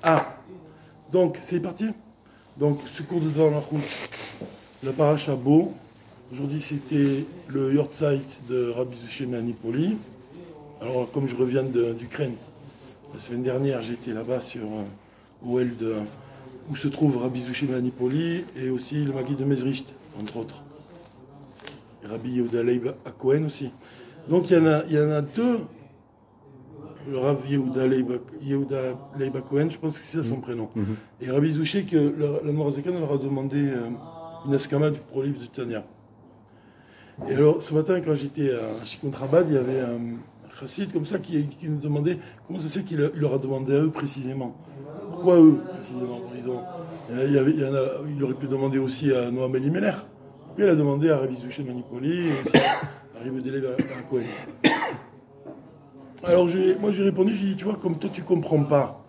Ah, donc c'est parti. Donc ce cours de Dvar Malchut, la paracha Bo. Aujourd'hui c'était le Yortzeit de Rabbi Zuché Manipoli. Alors comme je reviens d'Ukraine, la semaine dernière j'étais là-bas sur Oel où se trouve Rabbi Zuché Manipoli et aussi le Maguid de Mezricht, entre autres. Et Rabbi Yehuda Leib Cohen aussi. Donc il y en a deux. Le Rav Yehuda Leib Cohen, je pense que c'est ça son prénom. Et Rabbi Zuché, que le Morazakan leur a demandé une askama pour le livre du Tanya. Et alors, ce matin, quand j'étais à Shikont Rabad, il y avait un chassid comme ça qui nous demandait comment ça se fait qu'il leur a demandé à eux précisément. Pourquoi eux, précisément? Il aurait pu demander aussi à Noam Elimelech. Pourquoi il a demandé à Rabbi Zuché Manipoli et aussi à Rabbi Yehuda Leib Cohen? Alors moi j'ai répondu, j'ai dit, tu vois, comme toi tu comprends pas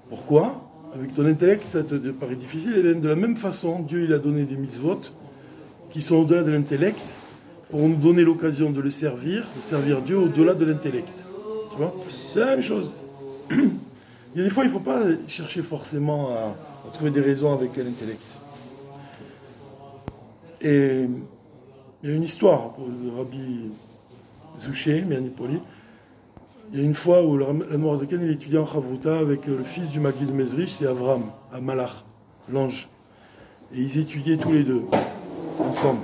pourquoi, avec ton intellect ça te paraît difficile, et de la même façon, Dieu il a donné des mitzvot qui sont au-delà de l'intellect pour nous donner l'occasion de servir Dieu au-delà de l'intellect. Tu vois, c'est la même chose. Il y a des fois il ne faut pas chercher forcément à trouver des raisons avec l'intellect. Et il y a une histoire pour le Rabbi Zuché Manipoli. Il y a une fois où le Morazakan il étudiait en Chavruta avec le fils du Maguid de Mezrich, c'est Avram, à Malach, l'ange. Et ils étudiaient tous les deux, ensemble.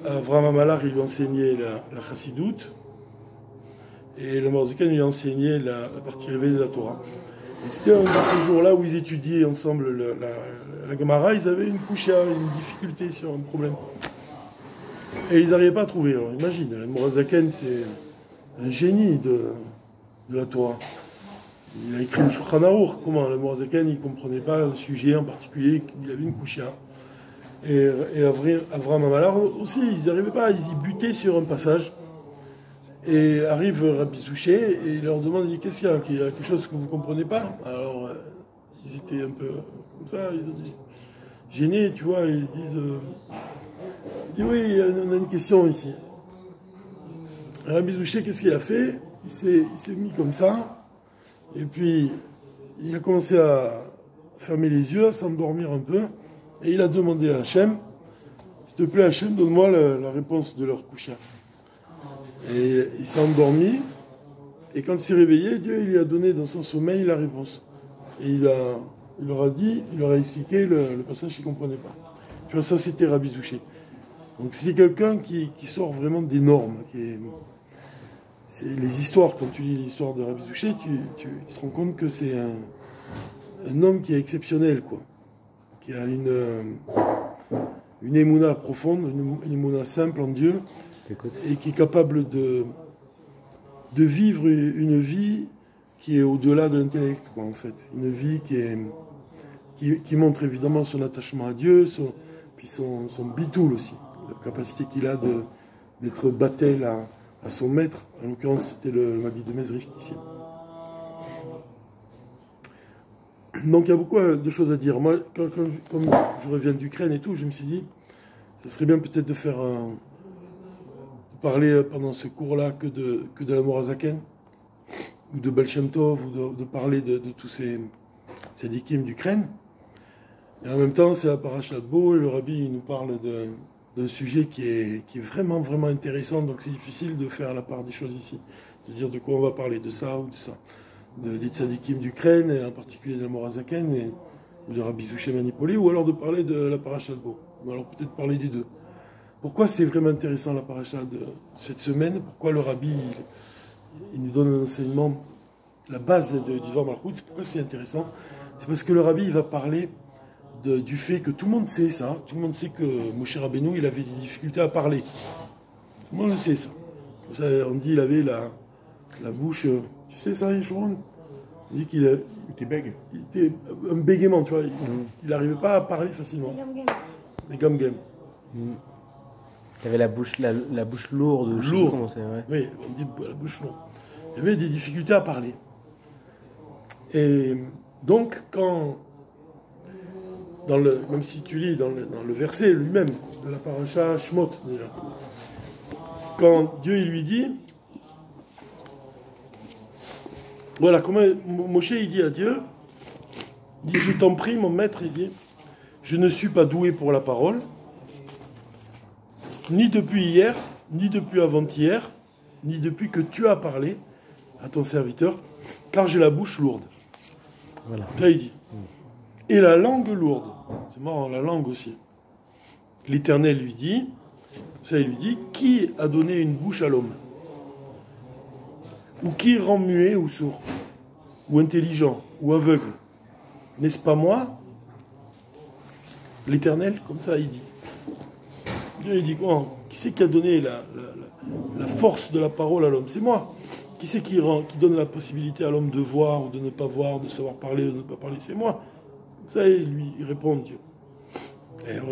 Avram à Malach, il lui enseignait la Chassidoute, et le Morazakan lui enseignait la partie révélée de la Torah. Et c'était un de ces jours-là où ils étudiaient ensemble la Gemara, ils avaient une coucha, une difficulté sur un problème. Et ils n'arrivaient pas à trouver. Alors imagine, le Morazakan, c'est un génie de la Torah. Il a écrit le Shulchan Aruch. Comment le Morazakan, il ne comprenait pas le sujet en particulier, il avait une coucha. Et Avram Amalar aussi, ils n'arrivaient pas, ils butaient sur un passage. Et arrive Rabbi Zuché et il leur demande, qu'est-ce qu'il y a? Il y a quelque chose que vous ne comprenez pas? Alors, ils étaient un peu comme ça, ils ont dit, gênés, tu vois, ils disent, oui, on a une question ici. Rabbi Zuché, qu'est-ce qu'il a fait? Il s'est mis comme ça, et puis il a commencé à fermer les yeux, à s'endormir un peu, et il a demandé à Hachem, s'il te plaît Hachem, donne-moi la réponse de leur coucha. Et il s'est endormi, et quand il s'est réveillé, Dieu il lui a donné dans son sommeil la réponse. Et il leur a expliqué le passage qu'il ne comprenait pas. Puis ça c'était Rabbi Zuché. Donc c'est quelqu'un qui sort vraiment des normes, les histoires, quand tu lis l'histoire de Rabbi Zuché, tu te rends compte que c'est un homme qui est exceptionnel, quoi. Qui a une émouna profonde, une émouna simple en Dieu, et qui est capable de vivre une vie qui est au-delà de l'intellect, quoi, en fait. Une vie qui montre évidemment son attachement à Dieu, puis son bitoul aussi, la capacité qu'il a d'être battel à son maître, en l'occurrence c'était le Maguid de Mezrich ici. Donc il y a beaucoup de choses à dire. Moi, comme je reviens d'Ukraine et tout, je me suis dit, ce serait bien peut-être de parler pendant ce cours-là que de la Morazaken, ou de Baal Shem Tov, ou de parler de tous ces tzadikim d'Ukraine. Et en même temps, c'est la paracha de Bo, et le Rabbi il nous parle d'un sujet qui est vraiment, vraiment intéressant, donc c'est difficile de faire la part des choses ici, de dire de quoi on va parler, de ça ou de ça, des tzadikim d'Ukraine, et en particulier de la Morazaken, ou de Rabbi Zuché Manipoli, ou alors de parler de la paracha de Bo, ou alors peut-être parler des deux. Pourquoi c'est vraiment intéressant la paracha de cette semaine? Pourquoi le Rabbi il nous donne un enseignement, la base du Dvar Malchut? Pourquoi c'est intéressant? C'est parce que le Rabbi il va parler du fait que tout le monde sait ça, tout le monde sait que Moshe Rabbeinu il avait des difficultés à parler. Tout le monde le sait ça. On dit il avait la bouche, tu sais ça, Yeshurun? On dit qu'il était bègue. Il était un bégaiement, tu vois. Il n'arrivait pas à parler facilement. Les gam-gam. Il avait la bouche lourde. Lourde. Ouais. Oui, on dit la bouche lourde. Il avait des difficultés à parler. Et donc, même si tu lis dans le verset lui-même, de la paracha Shmot, déjà, quand Dieu il lui dit, voilà, comment Moshe il dit à Dieu, Il dit, je t'en prie, mon maître, il dit, je ne suis pas doué pour la parole, ni depuis hier, ni depuis avant-hier, ni depuis que tu as parlé à ton serviteur, car j'ai la bouche lourde. Voilà. Ça, il dit. Et la langue lourde. C'est marrant, la langue aussi. L'Éternel lui dit, ça il lui dit, qui a donné une bouche à l'homme? Ou qui rend muet ou sourd? Ou intelligent? Ou aveugle? N'est-ce pas moi? L'Éternel, comme ça il dit. Dieu il dit, oh, qui c'est qui a donné la force de la parole à l'homme? C'est moi. Qui c'est qui donne la possibilité à l'homme de voir ou de ne pas voir, de savoir parler ou de ne pas parler? C'est moi. Ça, il répond, Dieu. Et alors,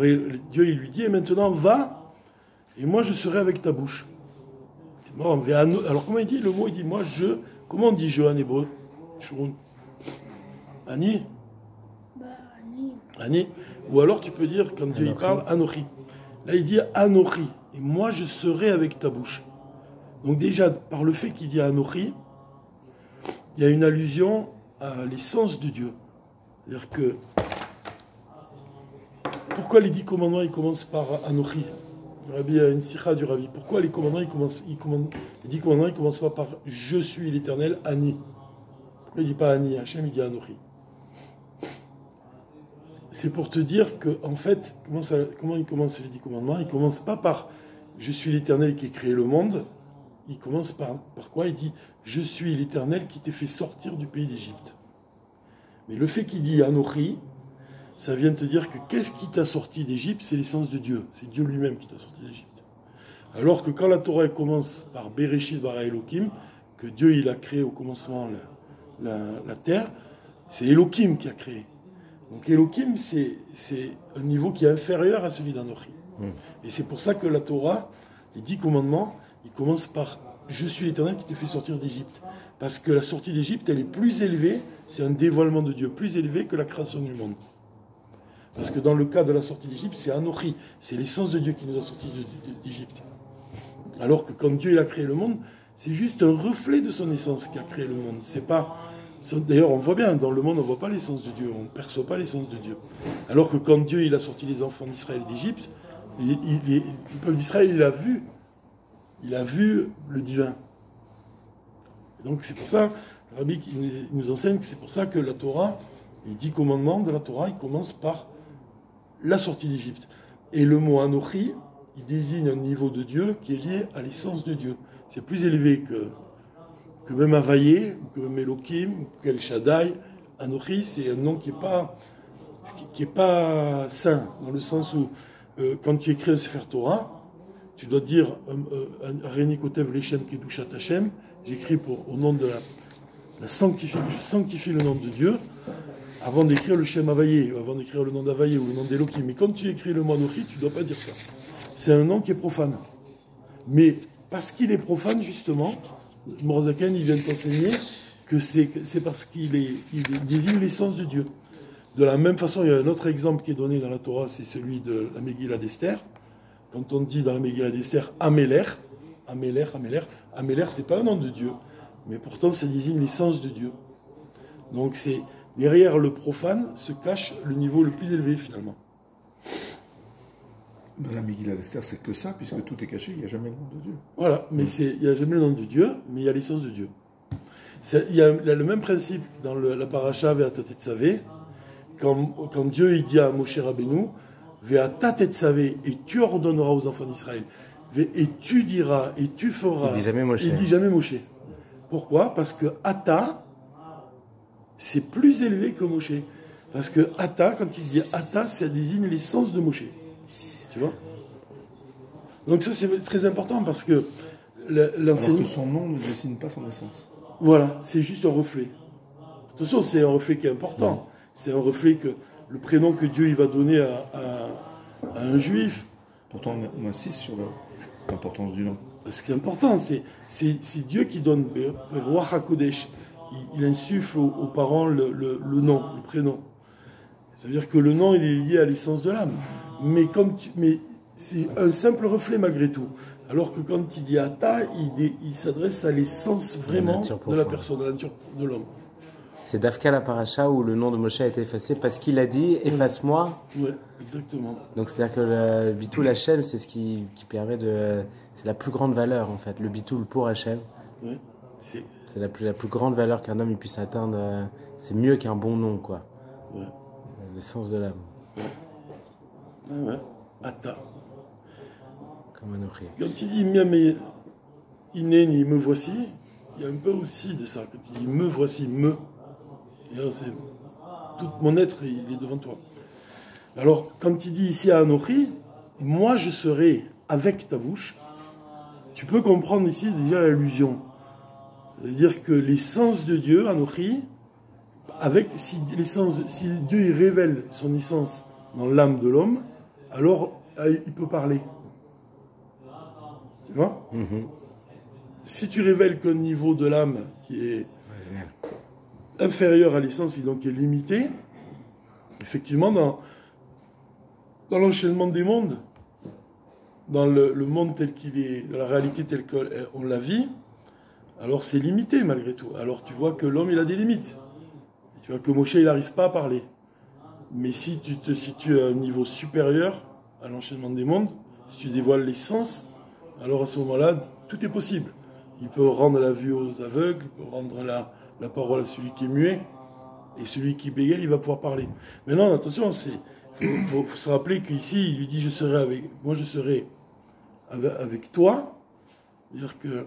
Dieu, il lui dit, et maintenant, va, et moi, je serai avec ta bouche. C'est marrant. Alors, comment il dit le mot? Il dit, moi, je... Comment on dit je en hébreu? Ani? Ani. Ou alors, tu peux dire, quand Dieu il parle, Anochi. Là, il dit Anochi. Et moi, je serai avec ta bouche. Donc déjà, par le fait qu'il dit Anochi, il y a une allusion à l'essence de Dieu. C'est-à-dire que... Pourquoi les 10 commandements, ils commencent par Anochi? Le Rabbi a une sikha du Rabbi. Pourquoi les commandements, les 10 commandements, ils commencent pas par Je suis l'Éternel, Ani? Pourquoi il ne dit pas Ani? Hachem, il dit Anochi. C'est pour te dire que, en fait, comment il commence les 10 commandements? Il ne commence pas par Je suis l'Éternel qui a créé le monde. Il commence par quoi? Il dit Je suis l'Éternel qui t'ai fait sortir du pays d'Égypte. Mais le fait qu'il dit Anochi, ça vient te dire que qu'est-ce qui t'a sorti d'Égypte? C'est l'essence de Dieu. C'est Dieu lui-même qui t'a sorti d'Égypte. Alors que quand la Torah commence par Bereshit bara Elohim, que Dieu il a créé au commencement la terre, c'est Elohim qui a créé. Donc Elohim, c'est un niveau qui est inférieur à celui d'Anochi. Et c'est pour ça que la Torah, les 10 commandements, ils commencent par « Je suis l'Éternel qui t'ai fait sortir d'Égypte ». Parce que la sortie d'Égypte, elle est plus élevée, c'est un dévoilement de Dieu plus élevé que la création du monde. Parce que dans le cas de la sortie d'Égypte, c'est Anochi, c'est l'essence de Dieu qui nous a sortis d'Égypte. Alors que quand Dieu il a créé le monde, c'est juste un reflet de son essence qui a créé le monde. C'est pas... D'ailleurs, on voit bien, dans le monde, on ne voit pas l'essence de Dieu, on ne perçoit pas l'essence de Dieu. Alors que quand Dieu il a sorti les enfants d'Israël d'Égypte, le peuple d'Israël, il a vu le divin. Et donc c'est pour ça, le Rabbi nous enseigne que c'est pour ça que la Torah, les 10 commandements de la Torah, ils commencent par la sortie d'Égypte. Et le mot Anochi, il désigne un niveau de Dieu qui est lié à l'essence de Dieu. C'est plus élevé que même Havayé, que même Elohim, qu'El Shaddai. Anochi, c'est un nom qui n'est pas saint, dans le sens où, quand tu écris un Sefer Torah, tu dois dire Areni Kotev Leshem Kedushat Hashem, j'écris au nom de la sanctifie, je sanctifie le nom de Dieu, avant d'écrire le Shem Havayé, avant d'écrire le nom d'Havayé ou le nom d'Elohim. Mais quand tu écris le mot Anochi, tu ne dois pas dire ça. C'est un nom qui est profane. Mais parce qu'il est profane, justement, Morazaken, il vient t'enseigner que c'est parce qu'il désigne l'essence de Dieu. De la même façon, il y a un autre exemple qui est donné dans la Torah, c'est celui de la Megillah d'Esther. Quand on dit dans la Megillah d'Esther Améler, c'est pas un nom de Dieu, mais pourtant ça désigne l'essence de Dieu. Donc c'est derrière le profane se cache le niveau le plus élevé finalement. Dans la Megillah d'Esther, c'est que ça, puisque tout est caché, il n'y a jamais le nom de Dieu. Voilà, mais il n'y a jamais le nom de Dieu, mais il y a l'essence de Dieu. Il y a le même principe dans la paracha Ve'ata Tetzavé, quand Dieu il dit à Moshe Rabbeinu, Ve'ata Tetzavé, et tu ordonneras aux enfants d'Israël, et tu diras, et tu feras. Il dit jamais Moshe. Il dit jamais Moshe. Pourquoi? Parce que Ata, c'est plus élevé que Moshe. Parce que Ata, quand il dit Ata, ça désigne l'essence de Moshe. Tu vois? Donc ça c'est très important parce que l'enseignement... Alors que son nom ne dessine pas son essence. Voilà, c'est juste un reflet. Attention, c'est un reflet qui est important. Ouais. C'est un reflet que le prénom que Dieu il va donner à un juif. Pourtant on insiste sur l'importance du nom. Ce qui est important, c'est Dieu qui donne Ruach HaKodesh. Il insuffle aux parents le nom, le prénom. Ça veut dire que le nom il est lié à l'essence de l'âme. Mais c'est un simple reflet malgré tout. Alors que quand il dit Ata, il s'adresse à l'essence vraiment de la personne, à la nature de l'homme. C'est Dafka la paracha où le nom de Moshe a été effacé parce qu'il a dit efface-moi. Ouais, exactement. Donc c'est-à-dire que le bitoul Hachem, c'est ce qui permet de. C'est la plus grande valeur en fait. Le bitoul pour Hachem, Ouais. c'est la plus grande valeur qu'un homme il puisse atteindre. C'est mieux qu'un bon nom quoi. Ouais. C'est l'essence de l'âme. Ouais. Atta. Comme un ouvrier. Quand il dit Miam Ineni, me voici, il y a un peu aussi de ça. Quand il dit me voici, me. Et là, c'est tout mon être, il est devant toi. Alors, quand il dit ici à Anochi, moi je serai avec ta bouche, tu peux comprendre ici déjà l'allusion. C'est-à-dire que l'essence de Dieu, Anochi, si Dieu il révèle son essence dans l'âme de l'homme, alors il peut parler. Tu vois? Si tu révèles qu'un niveau de l'âme qui est inférieur à l'essence et donc qui est limité, effectivement, dans l'enchaînement des mondes, dans le monde tel qu'il est, dans la réalité telle qu'on la vit, alors c'est limité malgré tout. Alors tu vois que l'homme, il a des limites. Et tu vois que Moshe, il n'arrive pas à parler. Mais si tu te situes à un niveau supérieur à l'enchaînement des mondes, si tu dévoiles l'essence, alors à ce moment-là, tout est possible. Il peut rendre la vue aux aveugles, il peut rendre la parole à celui qui est muet, et celui qui bégaye, il va pouvoir parler. Mais non, attention, il faut se rappeler qu'ici, il lui dit, je serai avec toi, c'est-à-dire que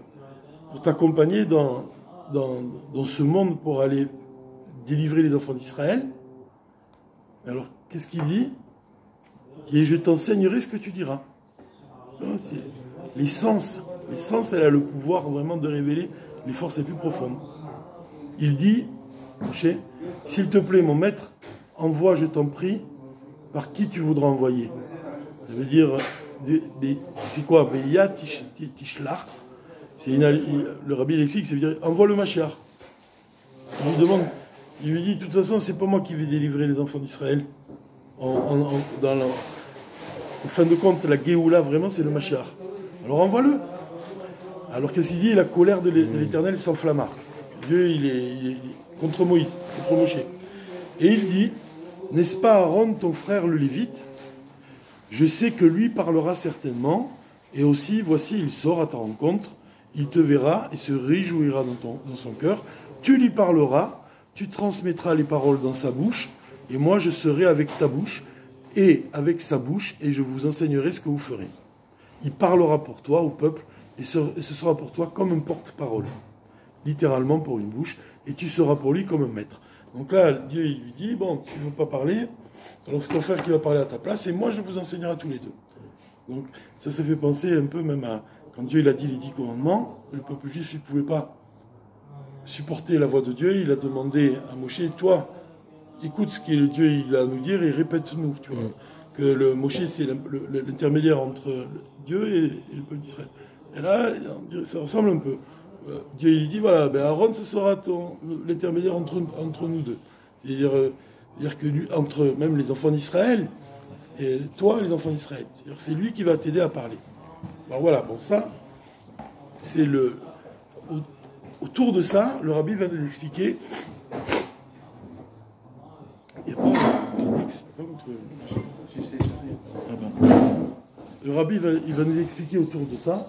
pour t'accompagner dans ce monde pour aller délivrer les enfants d'Israël. Alors, qu'est-ce qu'il dit? Et je t'enseignerai ce que tu diras. L'essence, elle a le pouvoir vraiment de révéler les forces les plus profondes. Il dit, Moshe, s'il te plaît, mon maître, envoie, je t'en prie, par qui tu voudras envoyer. Ça veut dire, c'est quoi? Beya tishlach. Le rabbi l'explique, ça veut dire, envoie le Mashiach. Il lui dit, de toute façon, c'est pas moi qui vais délivrer les enfants d'Israël. En fin de compte, la Géoula, vraiment, c'est le Mashiach. Alors envoie-le. Alors qu'est-ce qu'il dit? La colère de l'Éternel s'enflamma. Dieu, il est contre Moïse, contre Moshe. Et il dit, n'est-ce pas Aaron, ton frère le Lévite? Je sais que lui parlera certainement, et aussi, voici, il sort à ta rencontre, il te verra et se réjouira dans son cœur. Tu lui parleras, tu transmettras les paroles dans sa bouche, et moi je serai avec ta bouche et avec sa bouche, et je vous enseignerai ce que vous ferez. Il parlera pour toi au peuple, et ce sera pour toi comme un porte-parole, littéralement pour une bouche, et tu seras pour lui comme un maître. Donc là, Dieu il lui dit, bon, tu ne veux pas parler, alors c'est ton frère qui va parler à ta place, et moi je vous enseignerai tous les deux. Donc ça fait penser un peu même à, quand Dieu il a dit les 10 commandements, le peuple juif il ne pouvait pas supporter la voix de Dieu, il a demandé à Moshe, toi, écoute ce que Dieu il a à nous dire et répète-nous, tu vois. Que le Moshe c'est l'intermédiaire entre Dieu et le peuple d'Israël. Et là, ça ressemble un peu. Dieu il dit, voilà, ben Aaron ce sera l'intermédiaire entre nous deux. C'est-à-dire que entre même les enfants d'Israël et toi les enfants d'Israël. C'est-à-dire que c'est lui qui va t'aider à parler. Alors voilà, bon ça, c'est autour de ça, le rabbi va nous expliquer. Il n'y a pas le rabbi il va nous expliquer autour de ça.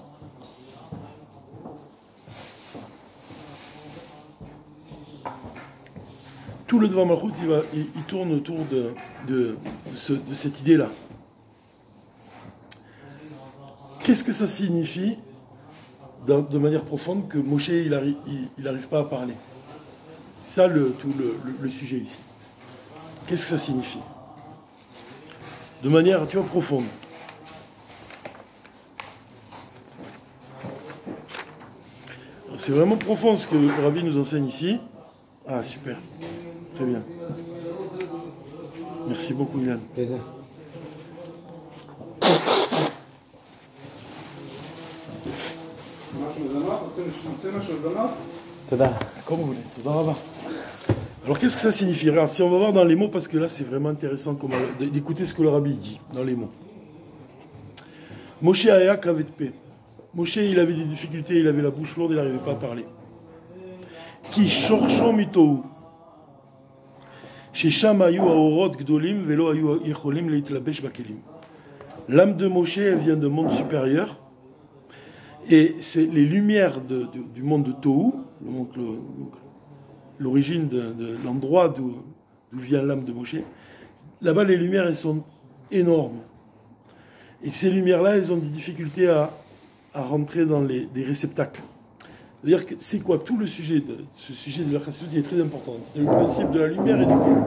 Tout le Dvar Malchut, il tourne autour de cette idée-là. Qu'est-ce que ça signifie de manière profonde que Moshe il n'arrive pas à parler? C'est ça le sujet ici. Qu'est-ce que ça signifie? De manière, tu vois, profonde. C'est vraiment profond ce que le rabbi nous enseigne ici. Ah, super. Très bien. Merci beaucoup, Ilan. Plaisir. Comme vous voulez. Alors qu'est-ce que ça signifie? Regarde, si on va voir dans les mots, parce que là c'est vraiment intéressant d'écouter ce que le rabbi dit dans les mots. Moshe Ayak avait de paix. Moshe il avait des difficultés, il avait la bouche lourde, il n'arrivait pas à parler. Qui shorshon mitou. Shesham hayu haorot gdolim velo hayu yecholim leitlabesh bakelim. L'âme de Moshe, elle vient d'un monde supérieur, et c'est les lumières du monde de Tohu, l'origine de l'endroit d'où vient l'âme de Moshe. Là-bas, les lumières, elles sont énormes. Et ces lumières-là, elles ont des difficultés à rentrer dans les réceptacles. C'est-à-dire que c'est quoi tout le sujet de la chassidut est très important. C'est le principe de la lumière et du kéli.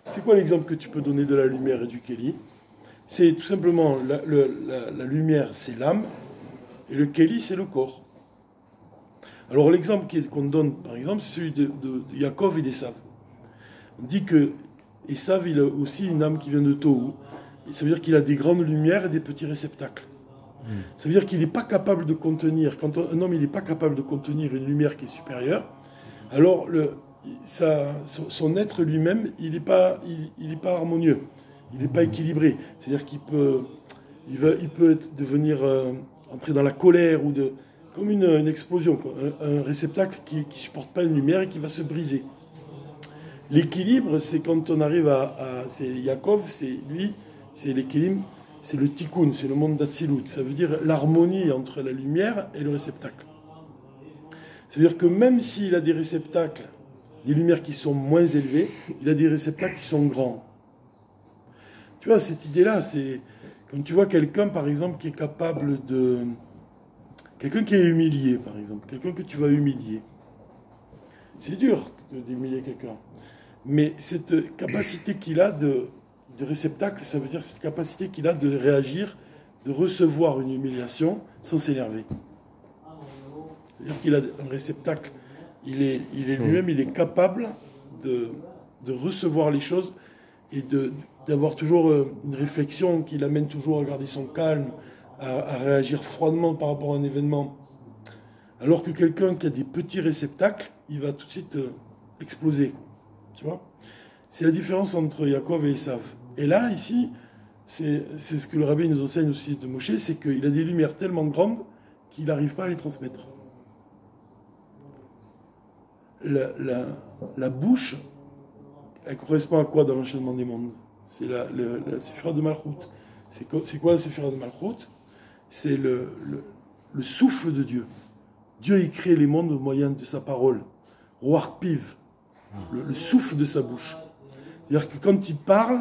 C'est quoi l'exemple que tu peux donner de la lumière et du kéli? C'est tout simplement la lumière, c'est l'âme, et le kéli, c'est le corps. Alors l'exemple qu'on donne, par exemple, c'est celui de Yaakov et d'Esav. On dit que Esav, il a aussi une âme qui vient de Tohu. Et ça veut dire qu'il a des grandes lumières et des petits réceptacles. Ça veut dire qu'il n'est pas capable de contenir, quand un homme n'est pas capable de contenir une lumière qui est supérieure, alors son être lui-même, il n'est pas harmonieux, il n'est pas équilibré. C'est-à-dire qu'il peut, devenir, entrer dans la colère, comme une explosion, un réceptacle qui ne supporte pas une lumière et qui va se briser. L'équilibre, c'est quand on arrive c'est Yaakov, c'est l'équilibre. C'est le tikkun, c'est le monde d'Atsilut. Ça veut dire l'harmonie entre la lumière et le réceptacle. C'est-à-dire que même s'il a des réceptacles, des lumières qui sont moins élevées, il a des réceptacles qui sont grands. Tu vois, cette idée-là, c'est quand tu vois quelqu'un, par exemple, qui est capable de... Quelqu'un qui est humilié, par exemple. Quelqu'un que tu vas humilier. C'est dur d'humilier quelqu'un. Mais cette capacité qu'il a de réceptacle, ça veut dire cette capacité qu'il a de réagir, de recevoir une humiliation sans s'énerver. C'est-à-dire qu'il a un réceptacle, il est lui-même, il est capable de recevoir les choses et d'avoir toujours une réflexion qui l'amène toujours à garder son calme, à réagir froidement par rapport à un événement. Alors que quelqu'un qui a des petits réceptacles, il va tout de suite exploser. Tu vois ? C'est la différence entre Yaakov et Esav. Et là, ici, c'est ce que le rabbi nous enseigne aussi de Moshe, c'est qu'il a des lumières tellement grandes qu'il n'arrive pas à les transmettre. La bouche, elle correspond à quoi dans l'enchaînement des mondes? C'est la séphira de Malchut. C'est quoi la séphira de Malchut? C'est le souffle de Dieu. Dieu, il crée les mondes au moyen de sa parole. Ruach Piv, le souffle de sa bouche. C'est-à-dire que quand il parle,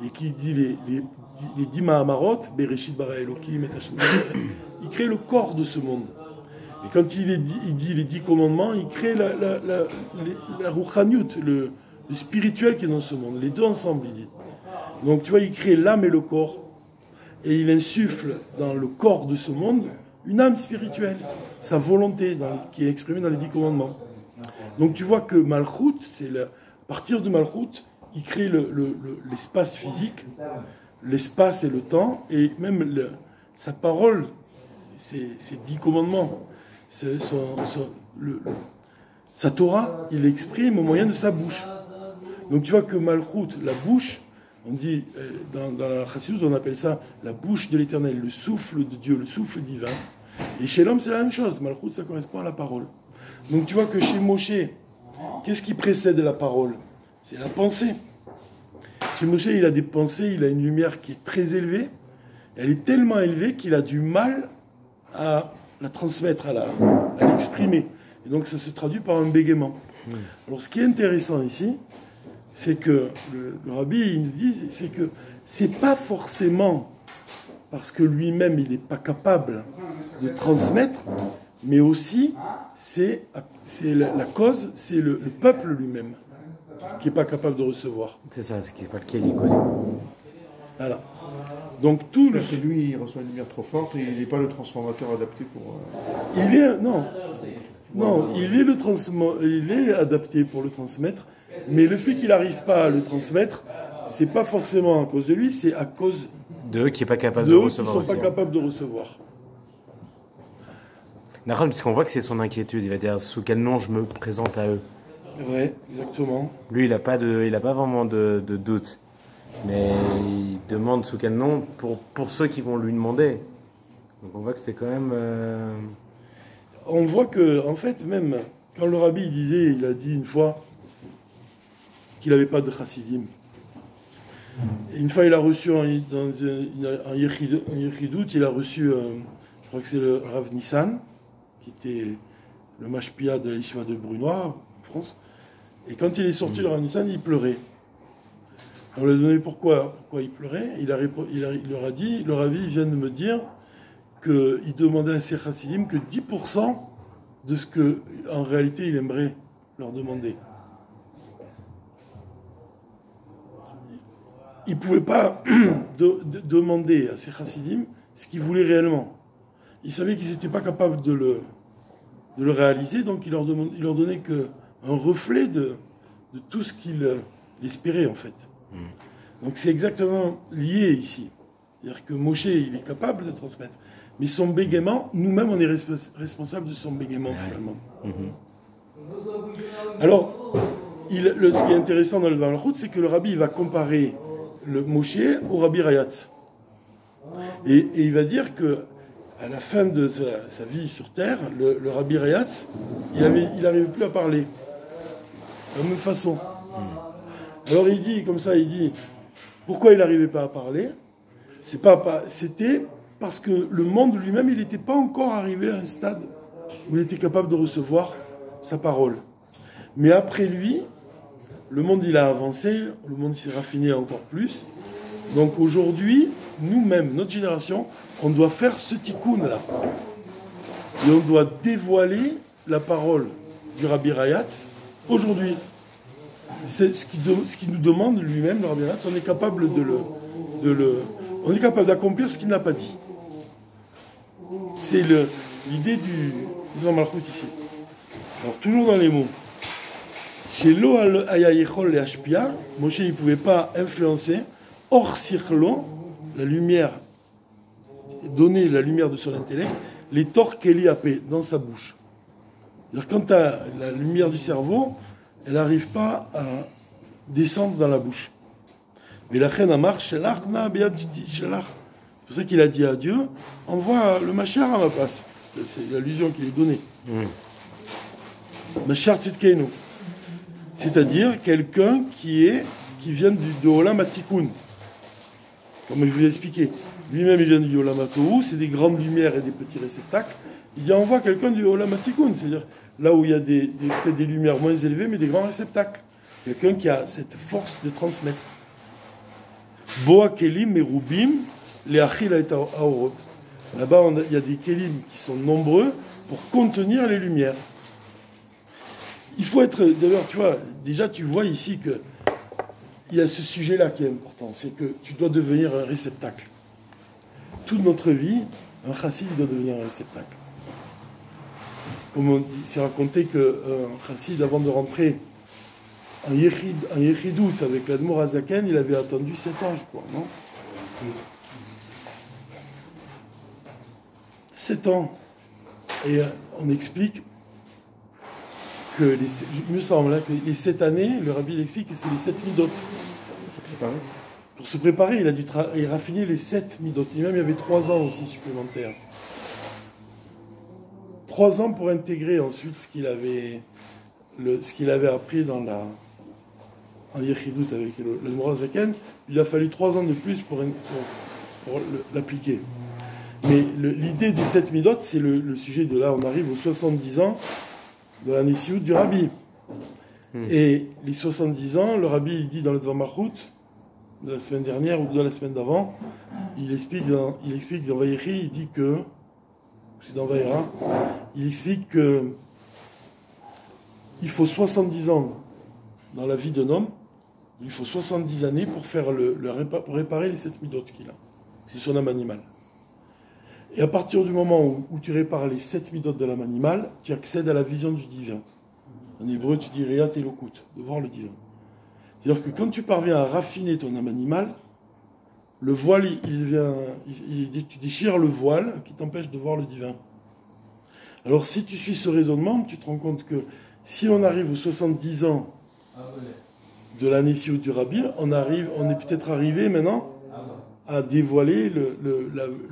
et qu'il dit les 10 Mahamarot, Bereshit bara Elohim et Hashem, il crée le corps de ce monde. Et quand il dit les 10 commandements, il crée la Ruchaniut, le spirituel qui est dans ce monde. Les deux ensemble, il dit. Donc tu vois, il crée l'âme et le corps. Et il insuffle dans le corps de ce monde une âme spirituelle, sa volonté qui est exprimée dans les 10 commandements. Donc tu vois que Malchut, à partir de Malchut, il crée l'espace physique, l'espace et le temps, et même sa parole, ses 10 commandements, sa Torah, il l'exprime au moyen de sa bouche. Donc tu vois que Malchut, la bouche, on dit, dans la Chassidut, on appelle ça la bouche de l'Éternel, le souffle de Dieu, le souffle divin. Et chez l'homme, c'est la même chose. Malchut, ça correspond à la parole. Donc tu vois que chez Moshe, qu'est-ce qui précède la parole? C'est la pensée. Chez Moshe, il a des pensées, il a une lumière qui est très élevée. Elle est tellement élevée qu'il a du mal à la transmettre, à l'exprimer. Et donc ça se traduit par un bégaiement. Alors ce qui est intéressant ici, c'est que le rabbi il nous dit, c'est que c'est pas forcément parce que lui-même il n'est pas capable de transmettre, mais aussi c'est la cause, c'est le peuple lui-même qui n'est pas capable de recevoir. C'est ça, c'est qu'il n'est pas le Kéli. Voilà. Donc tout parce que lui, il reçoit une lumière trop forte et il n'est pas le transformateur adapté pour... Il est adapté pour le transmettre, mais le fait qu'il n'arrive pas à le transmettre, c'est pas forcément à cause de lui, c'est à cause d'eux qui n'est pas capable de recevoir. Qui ne sont pas capables de recevoir. D'accord, puisqu'on voit que c'est son inquiétude, il va dire sous quel nom je me présente à eux. Ouais, exactement. Lui, il n'a pas vraiment de doute. Mais il demande sous quel nom pour ceux qui vont lui demander. Donc on voit que c'est quand même... On voit que, en fait, même quand le rabbi il a dit une fois, qu'il n'avait pas de chassidim. Et une fois, il a reçu un Yechidout, il a reçu, je crois que c'est le Rav Nissan, qui était le mashpia de la yeshiva de Brunois, en France. Et quand il est sorti, le Rav Nissan, il pleurait. On lui a demandé pourquoi il pleurait. Il leur a dit, le Ravi vient de me dire qu'il demandait à ses chassidim que 10% de ce que, en réalité, il aimerait leur demander. Il ne pouvait pas demander à ses chassidim ce qu'il voulait réellement. Il savait qu'ils n'étaient pas capables de le réaliser, donc il leur donnait qu'un reflet de tout ce qu'il espérait, en fait. Donc c'est exactement lié ici. C'est-à-dire que Moshe, il est capable de transmettre. Mais son bégaiement, nous-mêmes, on est responsable de son bégaiement, finalement. Alors, ce qui est intéressant dans le Malchut, c'est que le Rabbi il va comparer le Moshe au Rabbi Rayatz. Et il va dire que à la fin de sa vie sur Terre, le Rabbi Rayatz, il n'arrivait plus à parler. De la même façon. Alors il dit, comme ça, pourquoi il n'arrivait pas à parler? C'était parce que le monde lui-même, il n'était pas encore arrivé à un stade où il était capable de recevoir sa parole. Mais après lui, le monde il a avancé, le monde s'est raffiné encore plus. Donc aujourd'hui, nous-mêmes, notre génération, on doit faire ce tikkun-là. Et on doit dévoiler la parole du Rabbi Rayatz aujourd'hui. C'est ce qu'il nous demande lui-même, le Rabbi Rayatz, on est capable on est capable d'accomplir ce qu'il n'a pas dit. C'est l'idée du Malchut ici. Alors toujours dans les mots. Chez Lo Ayayechol et Ashpia, Moshe ne pouvait pas influencer, hors circlon, la lumière, donner la lumière de son intellect, les torts qu'Eli a fait dans sa bouche. C'est-à-dire quand tu as la lumière du cerveau, elle n'arrive pas à descendre dans la bouche. Mais la reine a marché, c'est pour ça qu'il a dit à Dieu, envoie le Mashiach à ma place. C'est l'allusion qu'il lui donnait. Mashiach Tzidkeinu. C'est-à-dire quelqu'un qui vient de Olam HaTikun. Comme je vous ai expliqué. Lui-même, il vient du Olam HaTohu, c'est des grandes lumières et des petits réceptacles. Il dit envoie quelqu'un du Olam HaTikun, c'est-à-dire là où il y a peut-être des lumières moins élevées, mais des grands réceptacles. Quelqu'un qui a cette force de transmettre. Boa Kelim et Rubim, les Achil Aorot. Là-bas, il y a des Kelim qui sont nombreux pour contenir les lumières. Il faut être, d'ailleurs, tu vois, déjà tu vois ici que il y a ce sujet-là qui est important, c'est que tu dois devenir un réceptacle. Toute notre vie, un chassid doit devenir un réceptacle. Comme c'est raconté qu'un chassid, avant de rentrer en Yechidout avec l'Admor Azaken, il avait attendu 7 ans, je crois, non 7 ans. Et on explique que, il me semble, que les 7 années, le Rabbi explique que c'est les 7 midot. Pour se préparer, il a dû raffiner les 7 midot. Et même il y avait 3 ans aussi supplémentaires. 3 ans pour intégrer ensuite ce qu'il avait appris en Yechidout avec le Morazaken. Il a fallu 3 ans de plus pour l'appliquer. Mais l'idée des 7 midot, c'est le sujet de là, on arrive aux 70 ans de la Nessiout du Rabbi. Et les 70 ans, le Rabbi il dit dans le Dvar Malchut de la semaine dernière ou de la semaine d'avant, il explique dans Vayechi, il dit que, c'est dans Vayera, il explique que il faut 70 ans dans la vie d'un homme, il faut 70 années pour pour réparer les 7 midot qu'il a. C'est son âme animale. Et à partir du moment où tu répares les 7 midot de l'âme animale, tu accèdes à la vision du divin. En hébreu, tu dis Riyat Elokut, de voir le divin. C'est-à-dire que quand tu parviens à raffiner ton âme animale, le voile, tu déchires le voile qui t'empêche de voir le divin. Alors si tu suis ce raisonnement, tu te rends compte que si on arrive aux 70 ans de la Nessiout du Rabbi, on est peut-être arrivé maintenant à dévoiler le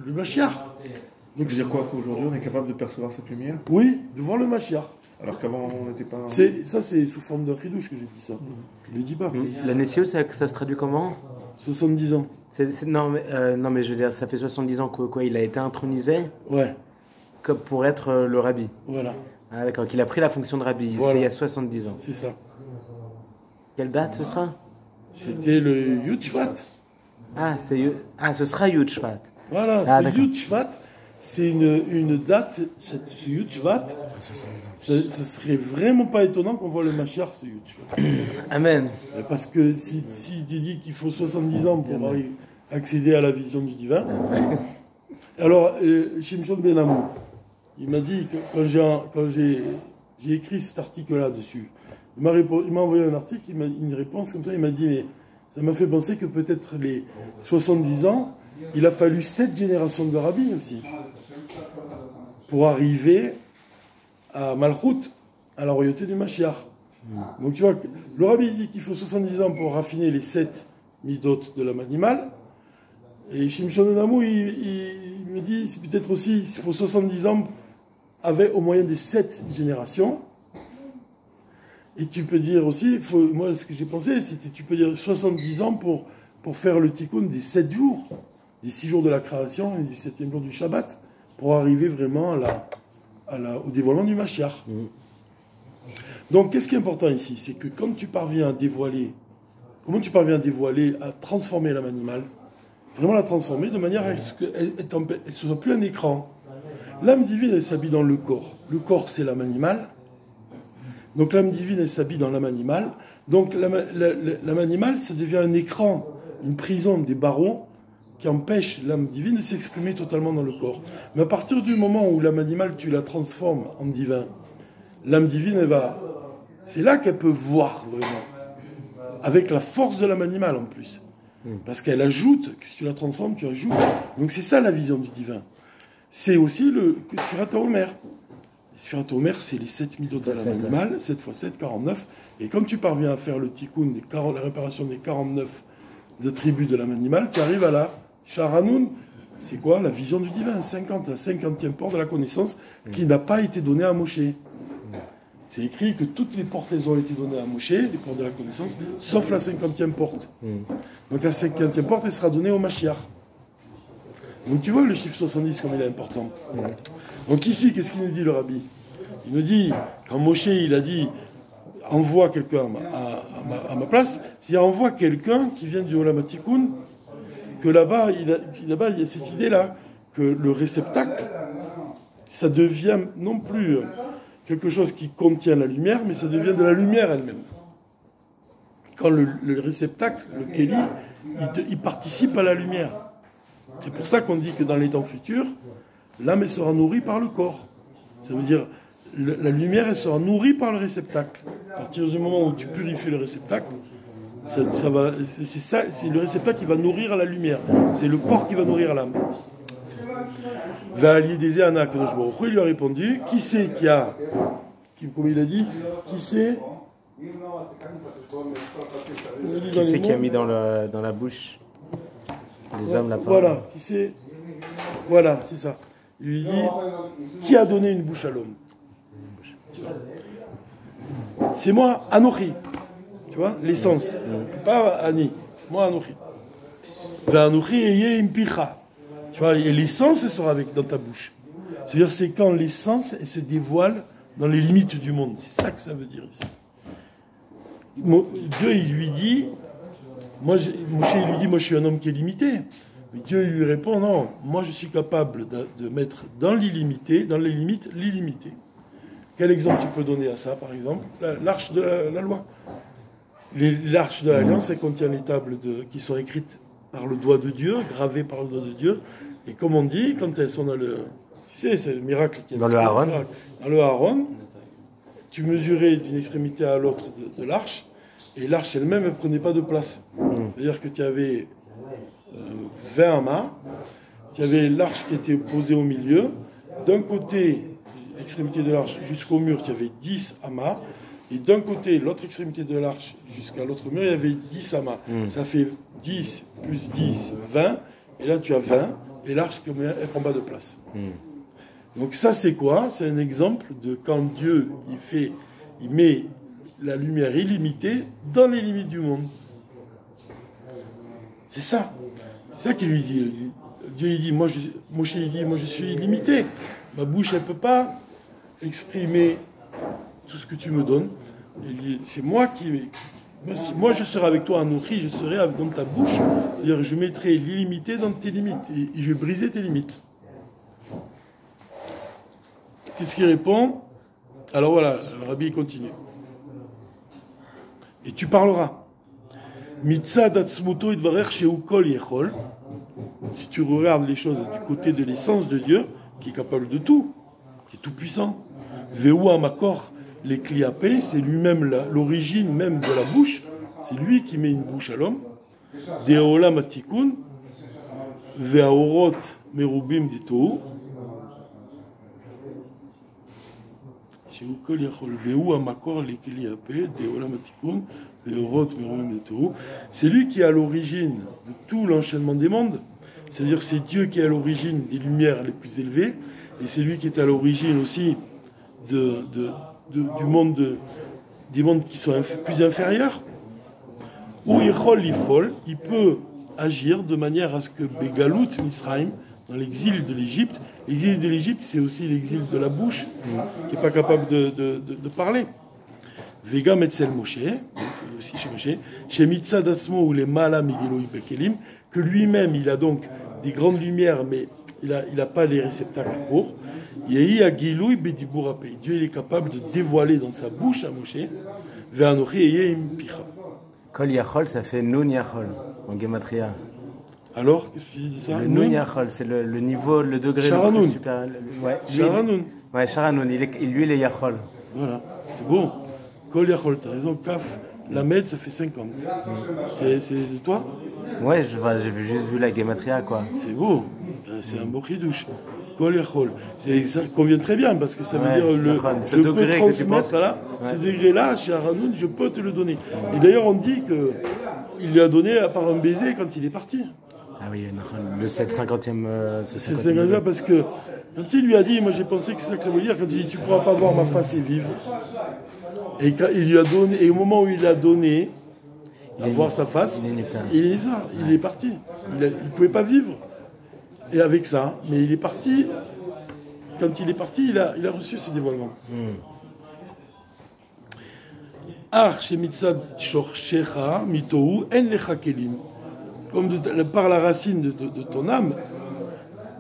Mashiach. Ça veut dire quoi qu'aujourd'hui on est capable de percevoir cette lumière? Oui, de voir le Mashiach. Alors qu'avant, on n'était pas... Ça, c'est sous forme d'un ridouche que j'ai dit ça. Je ne le dis pas. La Nessiout, ça se traduit comment? 70 ans. Non, mais je veux dire, ça fait 70 ans quoi, il a été intronisé Ouais, pour être le rabbi. voilà, Ah d'accord, qu'il a pris la fonction de rabbi. Voilà. C'était il y a 70 ans. c'est ça. Quelle date ce sera? C'était le Yud Shvat. Ce sera Yud Shvat. Voilà, Ah, ce d'accord. Yud Shvat, c'est une date, ce Yud Shvat, ça serait vraiment pas étonnant qu'on voit le Mashiach, ce Yud Shvat. Amen. Parce que si tu dis qu'il faut 70 ans pour accéder à la vision du divin, alors Shimshon Ben Amou, il m'a dit que quand j'ai écrit cet article-là dessus, il m'a envoyé un article, une réponse comme ça, il m'a dit, mais ça m'a fait penser que peut-être les 70 ans, il a fallu 7 générations de rabbis aussi, pour arriver à Malchut, à la royauté du Mashiach. Donc tu vois, le rabbi dit qu'il faut 70 ans pour raffiner les 7 midot de l'âme animale, et Shimshon Ben Amou, il me dit, c'est peut-être aussi, il faut 70 ans avec au moyen des 7 générations. Et tu peux dire aussi, moi ce que j'ai pensé, c'était tu peux dire 70 ans pour faire le tikkun des 7 jours, des 6 jours de la création et du 7e jour du Shabbat, pour arriver vraiment au dévoilement du Mashiach. Donc qu'est-ce qui est important ici? C'est que quand tu parviens à dévoiler, à transformer l'âme animale, vraiment la transformer de manière à ce qu'elle ne soit plus un écran. L'âme divine, elle s'habille dans le corps. Le corps, c'est l'âme animale. Donc l'âme divine, elle s'habille dans l'âme animale. Donc l'âme animale, ça devient un écran, une prison, des barreaux qui empêchent l'âme divine de s'exprimer totalement dans le corps. Mais à partir du moment où l'âme animale, tu la transformes en divin, l'âme divine, c'est là qu'elle peut voir vraiment. Avec la force de l'âme animale en plus. Parce qu'elle ajoute, si tu la transformes, tu ajoutes. Donc c'est ça la vision du divin. C'est aussi le Sfirat HaOmer. Sfirat HaOmer, c'est les 7 midot de l'âme animale, 7 x 7, 49. Et quand tu parviens à faire le tikkun, la réparation des 49 attributs de l'âme animale, tu arrives à la Sharanun. C'est quoi? La vision du divin, 50, la 50e porte de la connaissance qui n'a pas été donnée à Moshe. C'est écrit que toutes les portes elles ont été données à Moshe, les portes de la connaissance, sauf la 50e porte. Donc la 50e porte, elle sera donnée au Mashiach. Donc tu vois le chiffre 70 comme il est important. Donc ici, qu'est-ce qu'il nous dit le rabbi? Il nous dit, quand Moshe il a dit, envoie quelqu'un à ma place, s'il envoie quelqu'un qui vient du Olam HaTikun, que là-bas, il y a cette idée-là, que le réceptacle, ça devient non plus quelque chose qui contient la lumière, mais ça devient de la lumière elle-même. Quand le réceptacle, le Kéli, il participe à la lumière. C'est pour ça qu'on dit que dans les temps futurs, l'âme elle sera nourrie par le corps. Ça veut dire, la lumière elle sera nourrie par le réceptacle. À partir du moment où tu purifies le réceptacle, c'est le réceptacle qui va nourrir la lumière. C'est le corps qui va nourrir l'âme. Il lui a répondu, qui c'est comme il a dit, qui c'est qui a mis dans la bouche des hommes la parole? Voilà, qui c'est? Voilà, c'est ça. Il lui dit, qui a donné une bouche à l'homme? C'est moi, Anochi. Tu vois, l'essence. Pas Ani. Moi, Anochi. Anochi eye impicha. Tu vois, et l'essence, elle sera dans ta bouche. C'est-à-dire, c'est quand l'essence, elle se dévoile dans les limites du monde. C'est ça que ça veut dire ici. Dieu, il lui dit, Moshe, il lui dit, moi, je suis un homme qui est limité. Mais Dieu, il lui répond, non, moi, je suis capable de mettre dans l'illimité, dans les limites, l'illimité. Quel exemple tu peux donner à ça, par exemple? L'arche de la loi. L'arche de l'Alliance, elle contient les tables qui sont écrites par le doigt de Dieu, gravées par le doigt de Dieu. Et comme on dit, quand elles sont dans le... Tu sais, c'est le miracle qui est dans le Aaron. Dans le Aaron, tu mesurais d'une extrémité à l'autre de l'arche, et l'arche elle-même, elle ne prenait pas de place. C'est-à-dire que tu avais 20 amas, tu avais l'arche qui était posée au milieu. D'un côté, l'extrémité de l'arche jusqu'au mur, tu avais 10 amas. Et d'un côté, l'autre extrémité de l'arche jusqu'à l'autre mur, il y avait 10 amas. Ça fait 10 plus 10, 20. Et là, tu as 20. Et l'arche, elle ne prend pas de place. Donc ça c'est quoi? C'est un exemple de quand Dieu il met la lumière illimitée dans les limites du monde. C'est ça. C'est ça qu'il lui dit. Dieu il dit, Moshe il dit, moi je suis illimité. Ma bouche elle peut pas exprimer tout ce que tu me donnes. Il dit, c'est moi moi je serai avec toi à Nourri, je serai dans ta bouche. C'est-à-dire je mettrai l'illimité dans tes limites et je vais briser tes limites. Qu'est-ce qu'il répond? Alors voilà, le rabbi continue. Et tu parleras. Mitzad atzmuto idvarer sheu kol yechol. Si tu regardes les choses du côté de l'essence de Dieu, qui est capable de tout, qui est tout puissant. Veu amakor les kliapé, c'est lui-même l'origine même de la bouche. C'est lui qui met une bouche à l'homme. Deolam atikun, veaorot merubim dito. C'est lui qui est à l'origine de tout l'enchaînement des mondes. C'est-à-dire c'est Dieu qui est à l'origine des lumières les plus élevées, et c'est lui qui est à l'origine aussi des mondes qui sont plus inférieurs. Où il peut agir de manière à ce que Begalout Misraim, dans l'exil de l'Égypte, l'exil de l'Égypte, c'est aussi l'exil de la bouche, qui n'est pas capable de parler. Vega Metzel Moshe, aussi chez Moshe, chez Mitzad Asmo ou les Mala Migelo Ibekelim, que lui-même, il a donc des grandes lumières, mais il n'a pas les réceptacles pour. Yehi Agilou Ibedibur Apei. Dieu, il est capable de dévoiler dans sa bouche à Moshe, Ve'anochi Eye Impicha. Kol Yachol, ça fait Nun Yachol, en Gematria. Alors, qu'est-ce que tu dis ça? Le Nun Yachol, c'est le niveau, le degré Sharanun. le plus supérieur. Ouais, Sharanun. Ouais, Sharanun, lui, il est Yachol. Voilà, c'est bon. Kol Yachol, t'as raison, Kaf, la med, ça fait 50. C'est de toi? Ouais, j'ai juste vu la Gematria, quoi. C'est beau, c'est un beau chidouche. Kol Yachol. Ça convient très bien, parce que ça veut dire ce je degré peux que tu transmettre, penses. là, ce degré-là, chez Haranoun, je peux te le donner. Et d'ailleurs, on dit qu'il lui a donné à part un baiser quand il est parti. Ah oui, le 750e. C'est 50e parce que quand il lui a dit, moi j'ai pensé que c'est ça que ça veut dire, quand il dit tu ne pourras pas voir ma face et vivre. Et quand il lui a donné, et au moment où il l'a donné, à voir sa face, il est parti. Il ne pouvait pas vivre. Et avec ça, mais il est parti. Quand il est parti, il a reçu ce dévoilement. Arche mitzad shorchecha mitou en lecha kelim. Comme par la racine de ton âme,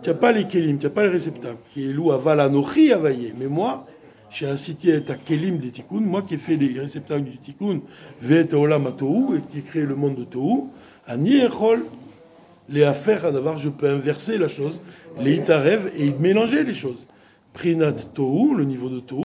tu n'as pas les kelim, tu n'as pas les réceptacles. Qui est lou aval anochi avaye. Mais moi, j'ai incité ta kelim des tikkun, moi qui ai fait les réceptacles du tikkun, ve'et olam atou, et qui ai créé le monde de Tohu, ani echol les affaires à d'avoir, je peux inverser la chose, les itarev et mélanger les choses. Prinat Tohu, le niveau de Tohu.